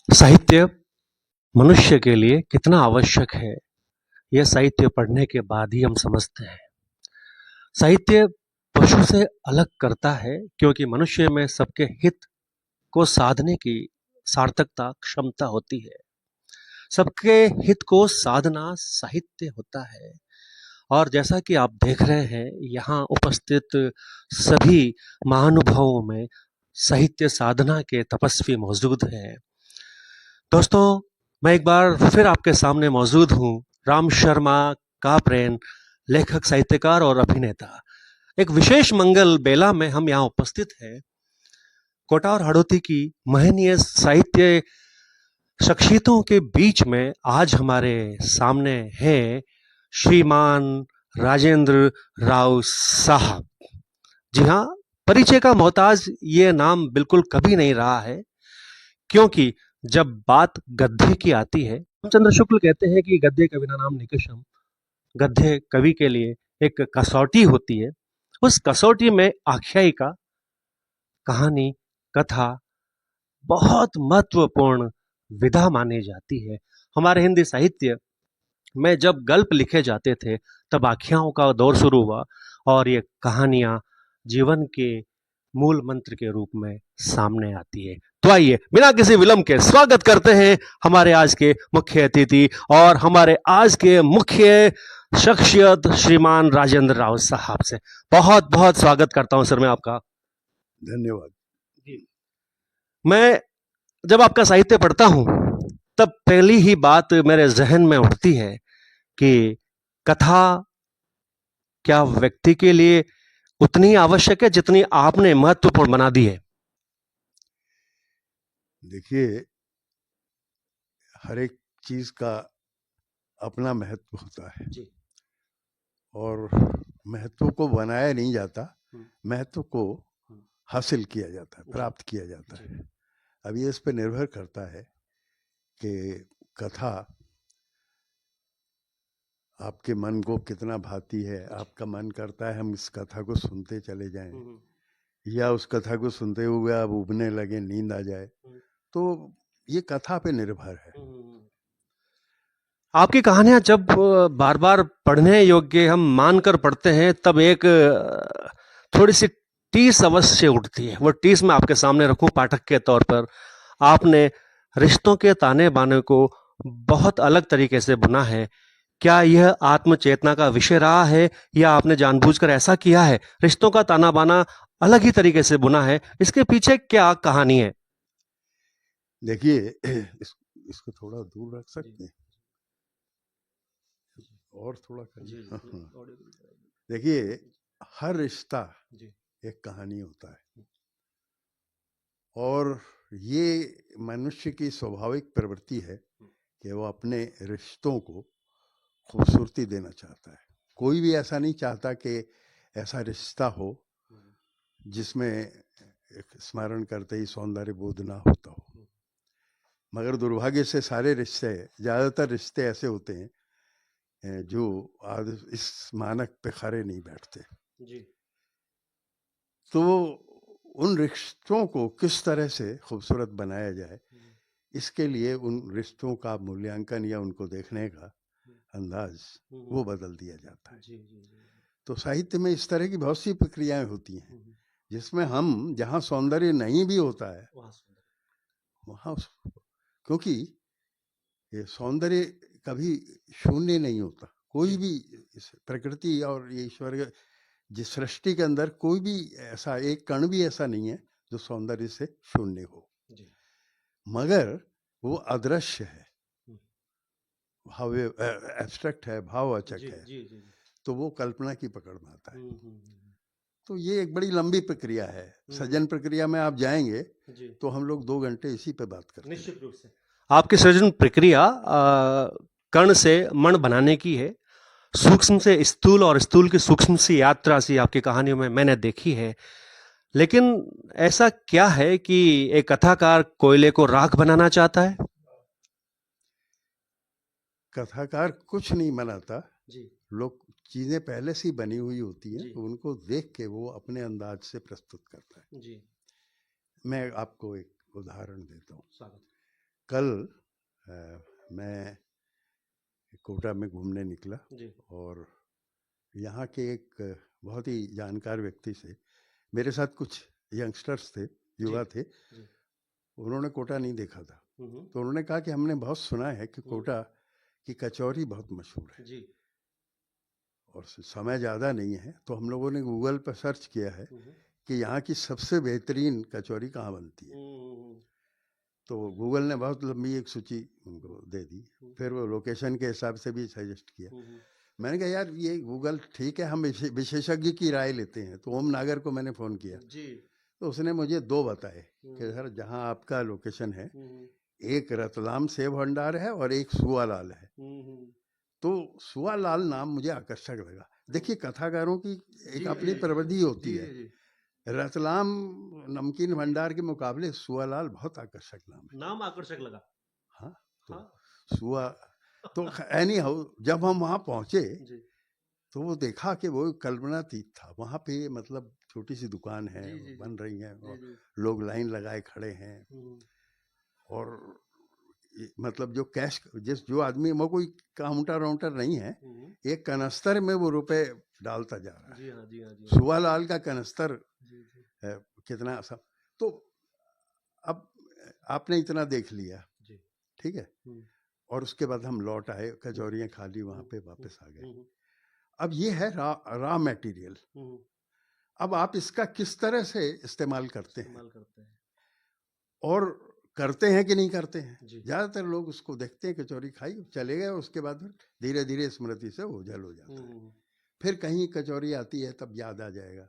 साहित्य मनुष्य के लिए कितना आवश्यक है, यह साहित्य पढ़ने के बाद ही हम समझते हैं। साहित्य पशु से अलग करता है क्योंकि मनुष्य में सबके हित को साधने की सार्थकता क्षमता होती है। सबके हित को साधना साहित्य होता है। और जैसा कि आप देख रहे हैं, यहाँ उपस्थित सभी महानुभावों में साहित्य साधना के तपस्वी मौजूद हैं। दोस्तों, मैं एक बार फिर आपके सामने मौजूद हूँ। राम शर्मा कापरेन, लेखक, साहित्यकार और अभिनेता। एक विशेष मंगल बेला में हम यहाँ उपस्थित हैं। कोटा और हड़ौती की महनीय साहित्य शख्सियतों के बीच में आज हमारे सामने हैं श्रीमान राजेंद्र राव साहब। जी हाँ, परिचय का मोहताज ये नाम बिल्कुल कभी नहीं रहा है, क्योंकि जब बात गद्य की आती है, रामचंद्र शुक्ल कहते हैं कि गद्य का बिना नाम निकषम। गद्य कवि के लिए एक कसौटी होती है। उस कसौटी में आख्यायिका, कहानी, कथा बहुत महत्वपूर्ण विधा मानी जाती है। हमारे हिंदी साहित्य में जब गल्प लिखे जाते थे, तब आख्याओं का दौर शुरू हुआ और ये कहानियां जीवन के मूल मंत्र के रूप में सामने आती है। तो आइए बिना किसी विलंब के स्वागत करते हैं हमारे आज के मुख्य अतिथि और हमारे आज के मुख्य शख्सियत श्रीमान राजेंद्र राव साहब से। बहुत बहुत स्वागत करता हूं सर मैं आपका। धन्यवाद जी। मैं जब आपका साहित्य पढ़ता हूं, तब पहली ही बात मेरे जहन में उठती है कि कथा क्या व्यक्ति के लिए उतनी आवश्यक है जितनी आपने महत्वपूर्ण बना दी है? देखिए, हर एक चीज का अपना महत्व होता है जी। और महत्व को बनाया नहीं जाता, महत्व को हासिल किया जाता है, प्राप्त किया जाता है। अब ये इस पर निर्भर करता है कि कथा आपके मन को कितना भाती है। आपका मन करता है हम इस कथा को सुनते चले जाएं, या उस कथा को सुनते हुए आप उबने लगे, नींद आ जाए, तो ये कथा पे निर्भर है। आपकी कहानियां जब बार बार पढ़ने योग्य हम मानकर पढ़ते हैं, तब एक थोड़ी सी टीस अवश्य उठती है। वो टीस मैं आपके सामने रखूं पाठक के तौर पर। आपने रिश्तों के ताने बाने को बहुत अलग तरीके से बुना है। क्या यह आत्मचेतना का विषय रहा है, या आपने जानबूझकर ऐसा किया है? रिश्तों का ताना बाना अलग ही तरीके से बुना है, इसके पीछे क्या कहानी है? देखिए, इसको थोड़ा दूर रख सकते हैं और थोड़ा करिए। देखिए, हर रिश्ता एक कहानी होता है और ये मनुष्य की स्वाभाविक प्रवृत्ति है कि वो अपने रिश्तों को खूबसूरती देना चाहता है। कोई भी ऐसा नहीं चाहता कि ऐसा रिश्ता हो जिसमें एक स्मरण करते ही सौंदर्य बोध ना होता हो। मगर दुर्भाग्य से सारे रिश्ते, ज़्यादातर रिश्ते ऐसे होते हैं जो आज इस मानक पे खरे नहीं बैठते। जी। तो उन रिश्तों को किस तरह से खूबसूरत बनाया जाए, इसके लिए उन रिश्तों का मूल्यांकन या उनको देखने का अंदाज वो बदल दिया जाता है। तो साहित्य में इस तरह की बहुत सी प्रक्रियाएं होती हैं जिसमें हम जहाँ सौंदर्य नहीं भी होता है वहाँ, क्योंकि ये सौंदर्य कभी शून्य नहीं होता। कोई भी प्रकृति और ये ईश्वर जिस सृष्टि के अंदर कोई भी ऐसा एक कण भी ऐसा नहीं है जो सौंदर्य से शून्य हो, मगर वो अदृश्य है, भाव एब्स्ट्रैक्ट है, भाववाचक है। तो वो कल्पना की पकड़ में आता है। तो ये एक बड़ी लंबी प्रक्रिया है। सृजन प्रक्रिया में आप जाएंगे तो हम लोग 2 घंटे इसी पे बात करते हैं। निश्चित रूप से आपकी सृजन प्रक्रिया कण से मण बनाने की है। सूक्ष्म से स्थूल और स्थूल की सूक्ष्म सी यात्रा सी आपकी कहानियों में मैंने देखी है। लेकिन ऐसा क्या है कि एक कथाकार कोयले को राख बनाना चाहता है? कथाकार कुछ नहीं बनाता जी। लोग चीजें पहले से ही बनी हुई होती हैं, तो उनको देख के वो अपने अंदाज से प्रस्तुत करता है जी। मैं आपको एक उदाहरण देता हूँ। कल मैं कोटा में घूमने निकला जी और यहाँ के एक बहुत ही जानकार व्यक्ति से, मेरे साथ कुछ यंगस्टर्स थे, युवा थे, जी उन्होंने कोटा नहीं देखा था, हम्म तो उन्होंने कहा कि हमने बहुत सुना है कि कोटा की कचौरी बहुत मशहूर है जी और समय ज़्यादा नहीं है, तो हम लोगों ने गूगल पर सर्च किया है कि यहाँ की सबसे बेहतरीन कचौरी कहाँ बनती है। तो गूगल ने बहुत लंबी एक सूची उनको दे दी, फिर वो लोकेशन के हिसाब से भी सजेस्ट किया। मैंने कहा यार ये गूगल ठीक है, हम विशेषज्ञ की राय लेते हैं, तो ओम नागर को मैंने फ़ोन किया जी तो उसने मुझे दो बताए कि सर जहाँ आपका लोकेशन है, एक रतलाम सेव भंडार है और एक सुआलाल है। तो सुआलाल नाम मुझे आकर्षक लगा। देखिए कथाकारों की एक अपनी प्रवृत्ति होती है, रतलाम नमकीन भंडार के मुकाबले सुआलाल बहुत आकर्षक नाम है। नाम आकर्षक लगा। हाँ, तो सुआ तो एनी हाउ जब हम वहाँ पहुँचे तो वो देखा कि वो कल्पनातीत था। वहाँ पे मतलब छोटी सी दुकान है, बन रही है और लोग लाइन लगाए खड़े हैं और मतलब जो कैश जो आदमी वो कोई काउंटर वाउंटर नहीं है, एक कनस्तर में वो रुपए डालता जा रहा है। सुवालाल का कनस्तर कितना सब। तो अब आपने इतना देख लिया, ठीक है, और उसके बाद हम लौट आए, कचौरियाँ खा ली, वहाँ पे वापस आ गए। अब ये है रॉ मटेरियल। अब आप इसका किस तरह से इस्तेमाल करते हैं और करते हैं कि नहीं करते हैं। ज़्यादातर लोग उसको देखते हैं, कचौरी खाई चले गए, उसके बाद फिर धीरे धीरे स्मृति से ओझल हो जाता है। फिर कहीं कचौरी आती है तब याद आ जाएगा।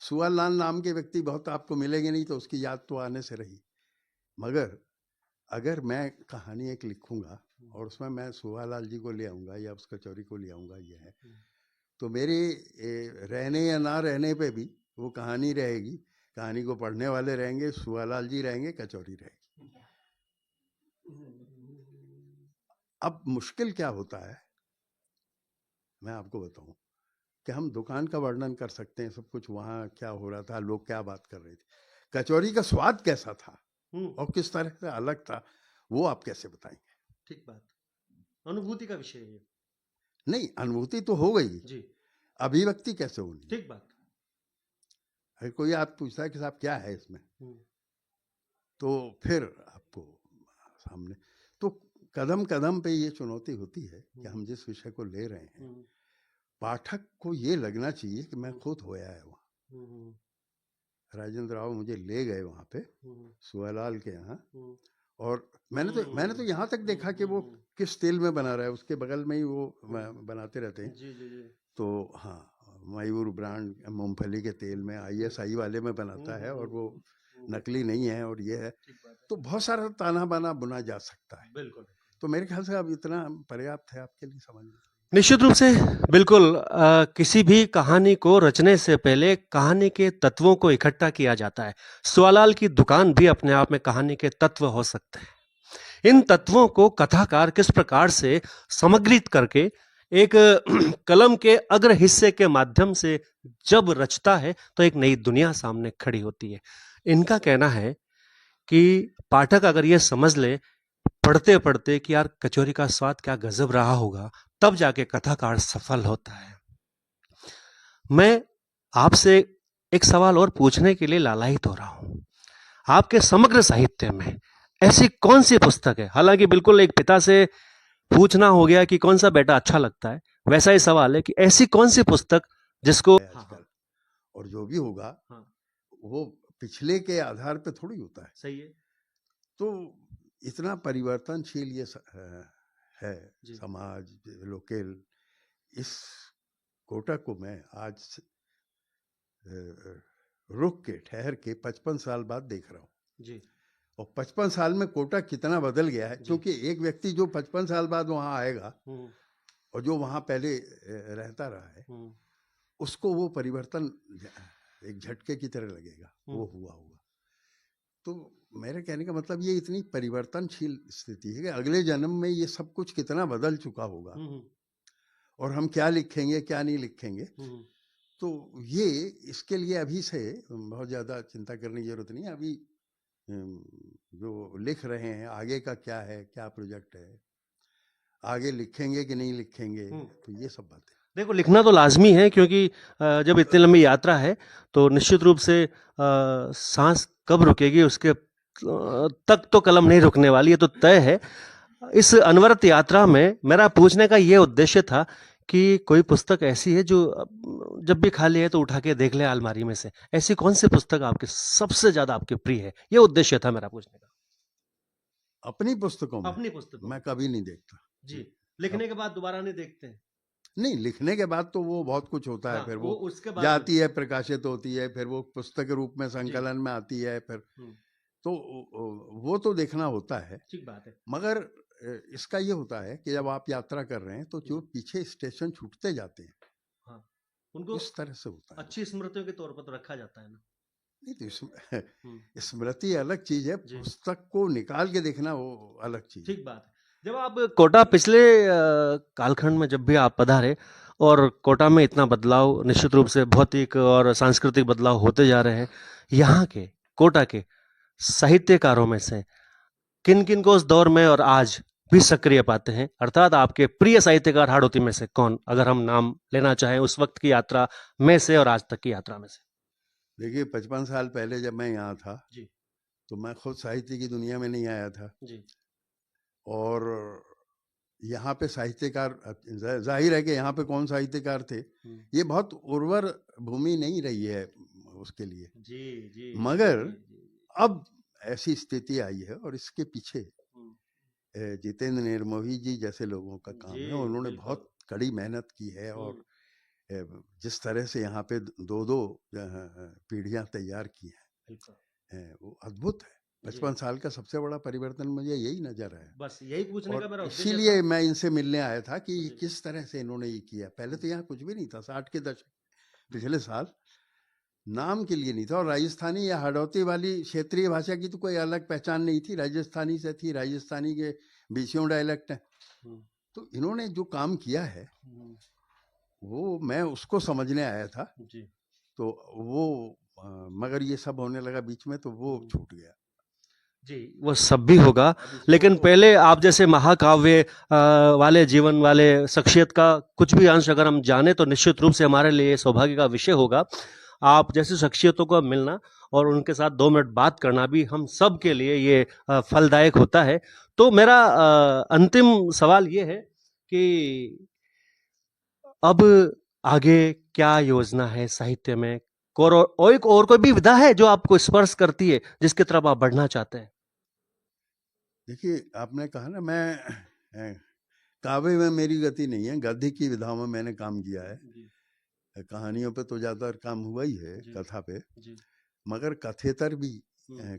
सुआलाल नाम के व्यक्ति बहुत आपको मिलेंगे नहीं, तो उसकी याद तो आने से रही। मगर अगर मैं कहानी एक लिखूंगा और उसमें मैं सुआलाल जी को ले आऊँगा या उस कचौरी को ले आऊँगा, ये है, तो मेरे रहने या ना रहने पे भी वो कहानी रहेगी। कहानी को पढ़ने वाले रहेंगे, सुआलाल जी रहेंगे, कचौरी रहेगी। अब मुश्किल क्या होता है, मैं आपको बताऊं कि हम दुकान का वर्णन कर सकते हैं, सब कुछ वहाँ क्या हो रहा था, लोग क्या बात कर रहे थे, कचौरी का स्वाद कैसा था और किस तरह से अलग था, वो आप कैसे बताएंगे। ठीक बात, अनुभूति का विषय है। नहीं, अनुभूति तो हो गई जी, अभिव्यक्ति कैसे होनी। ठीक बात। अगर कोई आप पूछता है कि साहब क्या है इसमें, तो फिर आपको सामने तो कदम कदम पे ये चुनौती होती है कि हम जिस विषय को ले रहे हैं, पाठक को ये लगना चाहिए कि मैं खुद होया है वहाँ। राजेंद्र राव मुझे ले गए वहाँ पे सुआलाल के यहाँ, और मैंने तो यहाँ तक देखा कि वो किस तेल में बना रहा है, उसके बगल में ही वो बनाते रहते हैं। तो हाँ, मयूर ब्रांड मूंगफली के तेल में ISI वाले में बनाता है और वो नकली नहीं है, और ये है। तो बहुत सारा ताना बाना बुना जा सकता है। बिल्कुल। तो मेरे ख्याल से अब इतना पर्याप्त है आपके लिए समझने। निश्चित रूप से बिल्कुल। किसी भी कहानी को रचने से पहले कहानी के तत्वों को इकट्ठा किया जाता है। सुआलाल की दुकान भी अपने आप में कहानी के तत्व हो सकते हैं। इन तत्वों को कथाकार किस प्रकार से समग्रित करके एक कलम के अग्र हिस्से के माध्यम से जब रचता है तो एक नई दुनिया सामने खड़ी होती है। इनका कहना है कि पाठक अगर ये समझ ले पढ़ते पढ़ते कि यार कचौरी का स्वाद क्या गजब रहा होगा, तब जाके कथाकार सफल होता है। मैं आपसे एक सवाल और पूछने के लिए लालायित हो रहा हूं। आपके समग्र साहित्य में ऐसी कौन सी पुस्तक है, हालांकि बिल्कुल एक पिता से पूछना हो गया कि कौन सा बेटा अच्छा लगता है, वैसा ही सवाल है कि ऐसी कौन सी पुस्तक जिसको आजकल और जो भी होगा वो पिछले के आधार पे थोड़ी होता है। सही है। तो इतना परिवर्तनशील ये है समाज, लोकल। इस कोटा को मैं आज रुक के ठहर के 55 साल बाद देख रहा हूँ जी। और 55 साल में कोटा कितना बदल गया है, क्योंकि एक व्यक्ति जो 55 साल बाद वहाँ आएगा और जो वहाँ पहले रहता रहा है, उसको वो परिवर्तन एक झटके की तरह लगेगा, वो हुआ होगा। तो मेरे कहने का मतलब ये इतनी परिवर्तनशील स्थिति है कि अगले जन्म में ये सब कुछ कितना बदल चुका होगा और हम क्या लिखेंगे क्या नहीं लिखेंगे। तो ये इसके लिए अभी से बहुत ज़्यादा चिंता करने की जरूरत नहीं है। अभी जो लिख रहे हैं, आगे का क्या है, क्या प्रोजेक्ट है, आगे लिखेंगे कि नहीं लिखेंगे, तो ये सब बातें। देखो, लिखना तो लाजमी है, क्योंकि जब इतनी लंबी यात्रा है तो निश्चित रूप से सांस कब रुकेगी उसके तक तो कलम नहीं रुकने वाली, ये तो तय है। इस अनवरत यात्रा में मेरा पूछने का ये उद्देश्य था कि कोई पुस्तक ऐसी है जो जब भी खाली है तो उठा के देख ले अलमारी में से, ऐसी कौन सी पुस्तक आपके सबसे ज्यादा आपके प्रिय है, ये उद्देश्य था मेरा पूछने का। अपनी पुस्तकों में अपनी पुस्तकों मैं कभी नहीं देखता जी, लिखने के बाद दोबारा नहीं देखते हैं? नहीं, लिखने के बाद तो वो बहुत कुछ होता है, हाँ, फिर वो वो उसके बाद जाती है, प्रकाशित होती है, फिर वो पुस्तक के रूप में जी, संकलन में आती है, फिर हम्म, तो वो तो देखना होता है। ठीक बात है। मगर इसका ये होता है कि जब आप यात्रा कर रहे हैं तो जो पीछे स्टेशन छूटते जाते हैं, हाँ, उनको इस तरह से होता है। अच्छी स्मृतियों के तौर पर तो रखा जाता है ना। नहीं तो हम्म, स्मृति अलग चीज है, जी, पुस्तक को निकाल के देखना वो अलग चीज है। ठीक बात है। जब आप कोटा पिछले कालखंड में जब भी आप पधारे, और कोटा में इतना बदलाव निश्चित रूप से भौतिक और सांस्कृतिक बदलाव होते जा रहे हैं, यहाँ के कोटा के साहित्यकारों में से किन किन को उस दौर में और आज भी सक्रिय पाते हैं, अर्थात आपके प्रिय साहित्यकार हाड़ौती में से कौन, अगर हम नाम लेना चाहें उस वक्त की यात्रा में से और आज तक की यात्रा में से? देखिए, 55 साल पहले जब मैं यहाँ था जी, तो मैं खुद साहित्य की दुनिया में नहीं आया था, जी, और यहाँ पे साहित्यकार जाहिर है कि यहाँ पे कौन साहित्यकार थे, ये बहुत उर्वर भूमि नहीं रही है उसके लिए। जी, जी, मगर जी, जी, अब ऐसी स्थिति आई है, और इसके पीछे जितेंद्र निर्मोही जी जैसे लोगों का काम जी, है। उन्होंने बिल्कुल। बहुत कड़ी मेहनत की है, और जिस तरह से यहाँ पे दो दो पीढ़ियां तैयार की हैं, वो अद्भुत है। 55 साल का सबसे बड़ा परिवर्तन मुझे यही नजर आया। बस यही पूछने का और मेरा उद्देश्य इसीलिए था। मैं इनसे मिलने आया था कि किस तरह से इन्होंने ये किया। पहले तो यहाँ कुछ भी नहीं था, 60 के दशक पिछले साल नाम के लिए नहीं था, और राजस्थानी या हाड़ौती वाली क्षेत्रीय भाषा की तो कोई अलग पहचान नहीं थी, राजस्थानी से थी, राजस्थानी के बीसियों डायलेक्ट है। तो इन्होंने जो काम किया है वो मैं उसको समझने आया था, तो वो मगर ये सब होने लगा बीच में, तो वो छूट गया। जी, वो सब भी होगा, लेकिन पहले आप जैसे महाकाव्य वाले जीवन वाले शख्सियत का कुछ भी अंश अगर हम जाने तो निश्चित रूप से हमारे लिए सौभाग्य का विषय होगा। आप जैसी शख्सियतों को मिलना और उनके साथ 2 मिनट बात करना भी हम सब के लिए ये फलदायक होता है। तो मेरा अंतिम सवाल ये है कि अब आगे क्या योजना है साहित्य में? और कोई भी विधा है जो आपको स्पर्श करती है, जिसकी तरफ आप बढ़ना चाहते हैं? देखिए, आपने कहा ना, मैं काव्य में मेरी गति नहीं है, गद्य की विधाओं में मैंने काम किया है। कहानियों पे तो ज्यादातर काम हुआ ही है, कथा पे, मगर कथेतर भी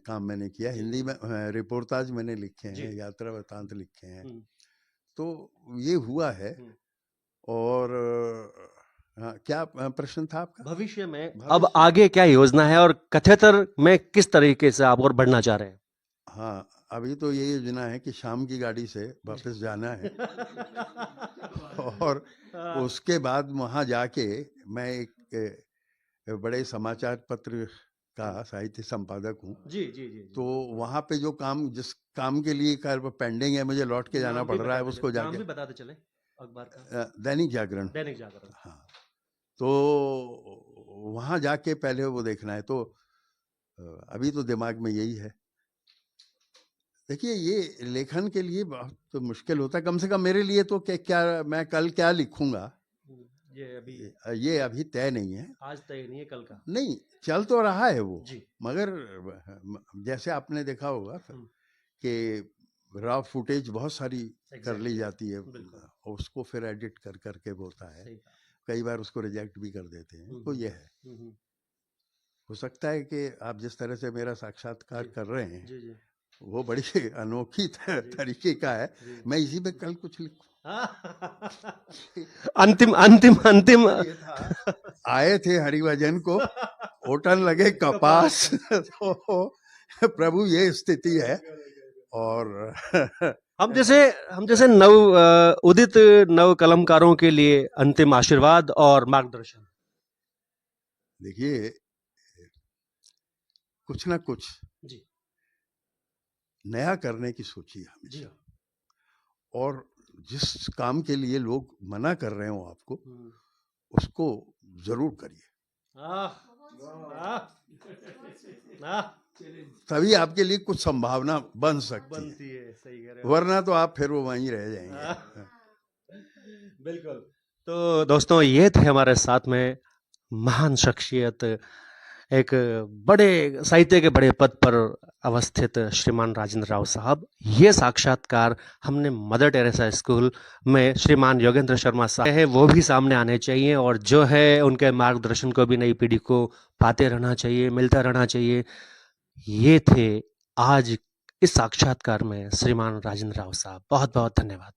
काम मैंने किया। हिंदी में रिपोर्टाज मैंने लिखे हैं, यात्रा वृतांत लिखे हैं, तो ये हुआ है। और हाँ, क्या प्रश्न था आपका? भविष्य में अब आगे क्या योजना है, और कथेतर में किस तरीके से आप और बढ़ना चाह रहे हैं? हाँ, अभी तो ये योजना है कि शाम की गाड़ी से वापस जाना है और उसके बाद वहाँ जाके मैं एक बड़े समाचार पत्र का साहित्य संपादक हूँ। जी, जी, जी, तो वहाँ पे जो काम, जिस काम के लिए पेंडिंग है, मुझे लौट के जाना पड़ रहा है, उसको नाम जाके भी बताते चले अखबार का। दैनिक जागरण। दैनिक जागरण। हाँ, तो वहाँ जाके पहले वो देखना है। तो अभी तो दिमाग में यही है। देखिए, ये लेखन के लिए बहुत तो मुश्किल होता है, कम से कम मेरे लिए तो। क्या मैं कल क्या लिखूंगा, ये अभी तय नहीं है। आज तय नहीं है, कल का नहीं, चल तो रहा है वो जी। मगर जैसे आपने देखा होगा कि रॉ फुटेज बहुत सारी कर ली जाती है, उसको फिर एडिट कर करके होता है, कई बार उसको रिजेक्ट भी कर देते हैं। तो ये है, हो सकता है कि आप जिस तरह से मेरा साक्षात्कार कर रहे हैं वो बड़ी अनोखी तरीके का है। मैं इसी पे कल कुछ लिखूं। अंतिम अंतिम अंतिम आए थे हरिभजन को, होटल लगे कपास तो प्रभु ये स्थिति है। और हम जैसे नव उदित नव कलमकारों के लिए अंतिम आशीर्वाद और मार्गदर्शन। देखिए, कुछ ना कुछ जी नया करने की सोचिए हमेशा, और जिस काम के लिए लोग मना कर रहे हो आपको, उसको जरूर करिए, तभी आपके लिए कुछ संभावना बन सकती है, सही कह रहे हो। वरना तो आप फिर वो वहीं रह जाएंगे। बिल्कुल। तो दोस्तों, ये थे हमारे साथ में महान शख्सियत, एक बड़े साहित्य के बड़े पद पर अवस्थित श्रीमान राजेंद्र राव साहब। ये साक्षात्कार हमने मदर टेरेसा स्कूल में श्रीमान योगेंद्र शर्मा साहब है, वो भी सामने आने चाहिए, और जो है उनके मार्गदर्शन को भी नई पीढ़ी को पाते रहना चाहिए, मिलता रहना चाहिए। ये थे आज इस साक्षात्कार में श्रीमान राजेंद्र राव साहब। बहुत बहुत धन्यवाद।